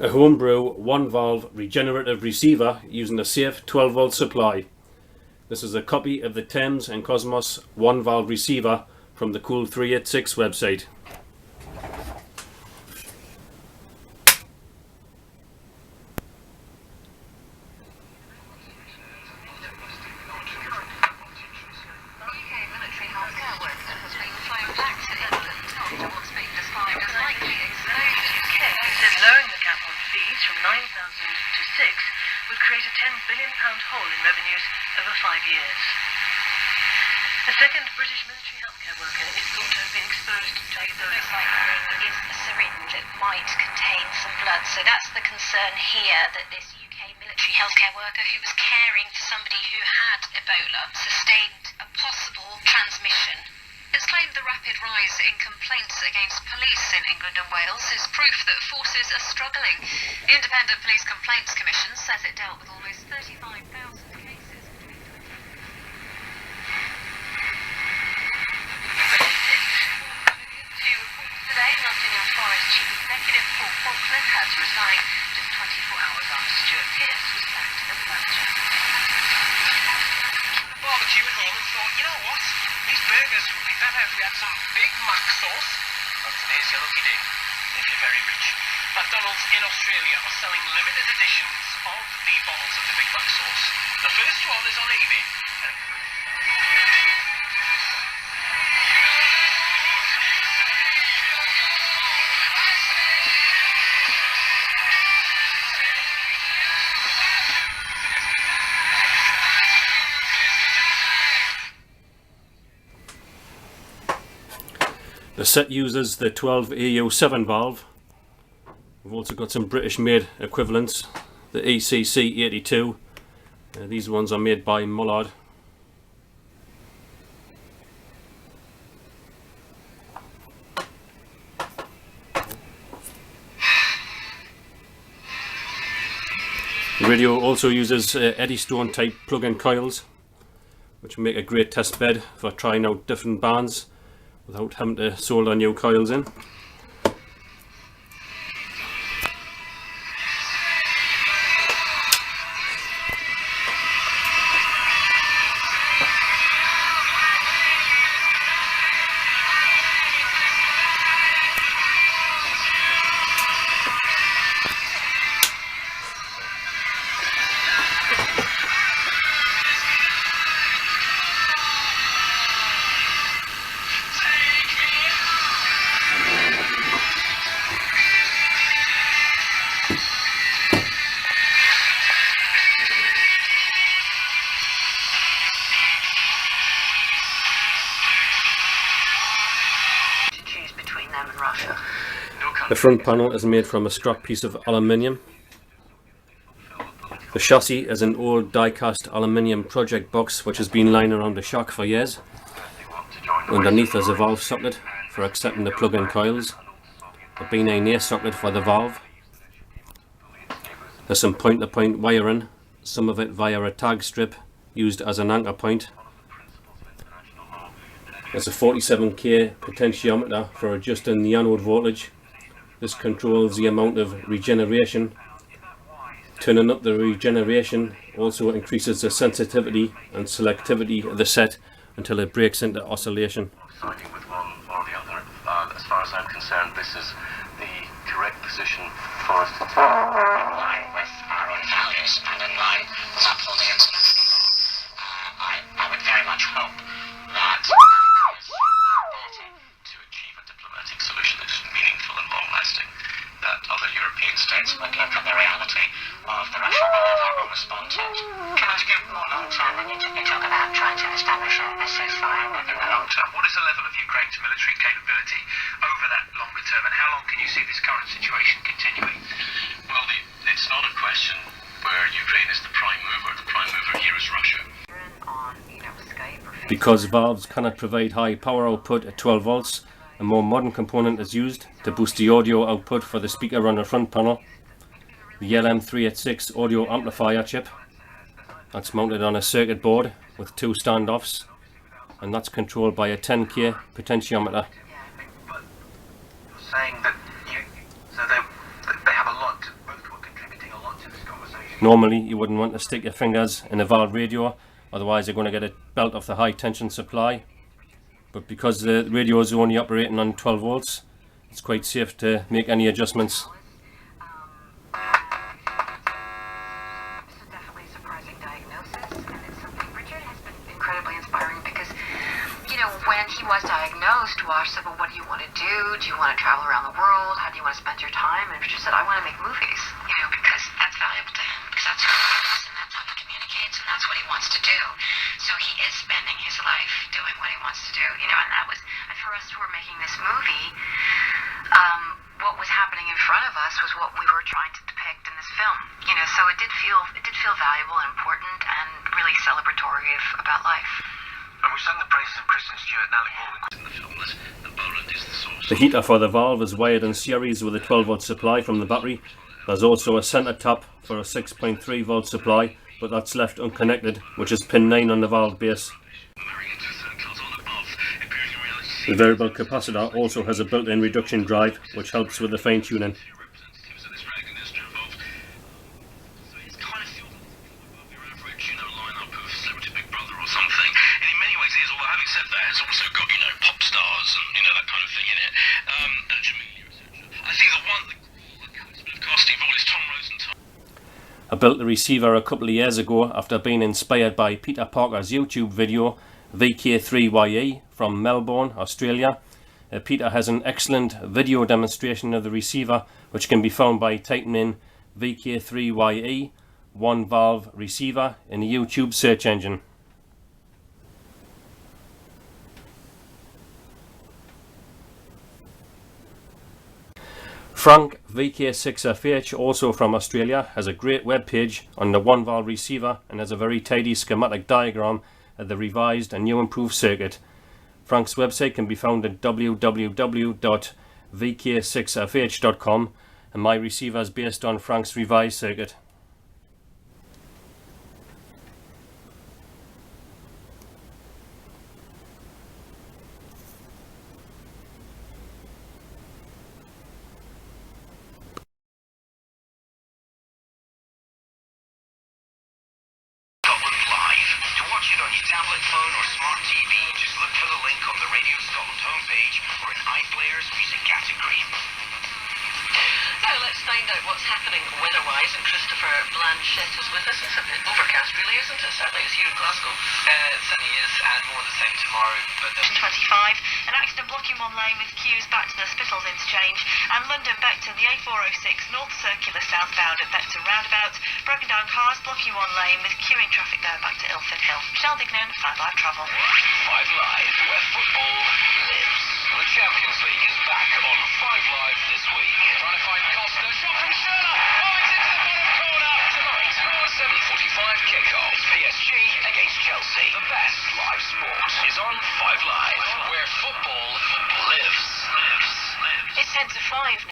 A homebrew 1-valve regenerative receiver using a safe 12-volt supply. This is a copy of the Thames and Cosmos 1-valve receiver from the Cool 386 website. Lowering the cap on fees from 9,000 to 6 would create a £10 billion hole in revenues over 5 years. A second British military healthcare worker is thought to have been exposed to Ebola. Most likely is a syringe that might contain some blood. So that's the concern here, that this UK military healthcare worker who was caring for somebody who had Ebola sustained a possible transmission. It's claimed the rapid rise in complaints against police in England and Wales is proof that forces are struggling. The Independent Police Complaints Commission says it dealt with almost 35,000 cases. Two reports today, Nottingham Forest Chief Executive Paul Faulkner has resigned just 24 hours after Stuart Pearce was sacked as manager. Barbecue at home and thought, you know what? These burgers would be better if we had some Big Mac sauce. Well, today's your lucky day, if you're very rich. McDonald's in Australia are selling limited editions of the bottles of the Big Mac sauce. The first one is on eBay. The set uses the 12AU7 valve. We've also got some British made equivalents, the ECC82. These ones are made by Mullard. The radio also uses Eddystone type plug-in coils, which make a great test bed for trying out different bands without having to solder new coils in. The front panel is made from a scrap piece of aluminium. The chassis is an old die-cast aluminium project box which has been lying around the shack for years. Underneath is a valve socket for accepting the plug-in coils, a B9A socket for the valve. There's some point-to-point wiring, some of it via a tag strip used as an anchor point. There's a 47k potentiometer for adjusting the anode voltage. This controls the amount of regeneration. Turning up the regeneration also increases the sensitivity and selectivity of the set until it breaks into oscillation. Siding with one or the other. As far as I'm concerned, this is the correct position for us to take. In line with our own values and in line with upholding international law. I would very much hope that to achieve a diplomatic solution that is meaningful and long-lasting, that other European states would look at the reality of the Russian war that will respond to. Can I ask you more long-term when you talk about trying to establish a ceasefire in the long term? What is the level of Ukraine's military capability over that longer term, and how long can you see this current situation continuing? Well, it's not a question where Ukraine is the prime mover. The prime mover here is Russia. Because valves cannot provide high power output at 12 volts, a more modern component is used to boost the audio output for the speaker on the front panel. The LM386 audio amplifier chip, that's mounted on a circuit board with two standoffs, and that's controlled by a 10k potentiometer. But you're saying that they have a lot, Normally you wouldn't want to stick your fingers in a valve radio, otherwise you're going to get a belt off the high tension supply. But because the radio is only operating on 12 volts, it's quite safe to make any adjustments. This is definitely a surprising diagnosis, and it's something Richard has been incredibly inspiring because, you know, when he was diagnosed, Wash said, well, what do you want to do? Do you want to travel around the world? How do you want to spend your time? And Richard said, I want to make movies. You know, because that's valuable to him, because that's who he is, and that's how he communicates, and that's what he wants to do. So he is spending his life doing what he wants to do, you know, and that was, and for us who were making this movie, what was happening in front of us was what we were trying to depict in this film, you know, so it did feel valuable and important and really celebratory about life. And we sang the praises of Kristen Stewart and Alec Baldwin in the film that Boland is the source. The heater for the valve is wired in series with a 12 volt supply from the battery. There's also a centre tap for a 6.3 volt supply, but that's left unconnected, which is pin 9 on the valve base. The variable capacitor also has a built-in reduction drive, which helps with the fine tuning. It's also got, you know, pop stars and, you know, that kind of thing in it. And Jamelia, etc. I think the one that's a bit of casting of all is Tom Rosenthal. I built the receiver a couple of years ago after being inspired by Peter Parker's YouTube video VK3YE from Melbourne, Australia. Peter has an excellent video demonstration of the receiver, which can be found by typing in VK3YE one valve receiver in the YouTube search engine. Frank VK6FH, also from Australia, has a great web page on the one valve receiver and has a very tidy schematic diagram of the revised and new improved circuit. Frank's website can be found at www.vk6fh.com, and my receiver is based on Frank's revised circuit. On your tablet, phone or smart TV, just look for the link on the Radio Scotland homepage or in iPlayer's music category. Now let's find out what's happening weather-wise, and Christopher Blanchett is with us. It's a bit overcast really, isn't it? Certainly it's here in Glasgow. It certainly is, and more of the same tomorrow. But 25, an accident blocking one lane with queues back to the Spittals interchange, and London Beckton, the A406 North Circular southbound at Beckton roundabout. Broken down cars blocking one lane with queuing traffic there back to Ilford Hill. Michelle Dignan, 5 Live Travel. 5 Live, where football lives. The Champions League is back on 5 Live this week. trying to find Costa, shot from Schürrle. Oh, it's into the bottom corner. Tonight, 7:45 kickoff. It's PSG against Chelsea. The best live sport is on 5 Live, where football lives. It's 10 to 5.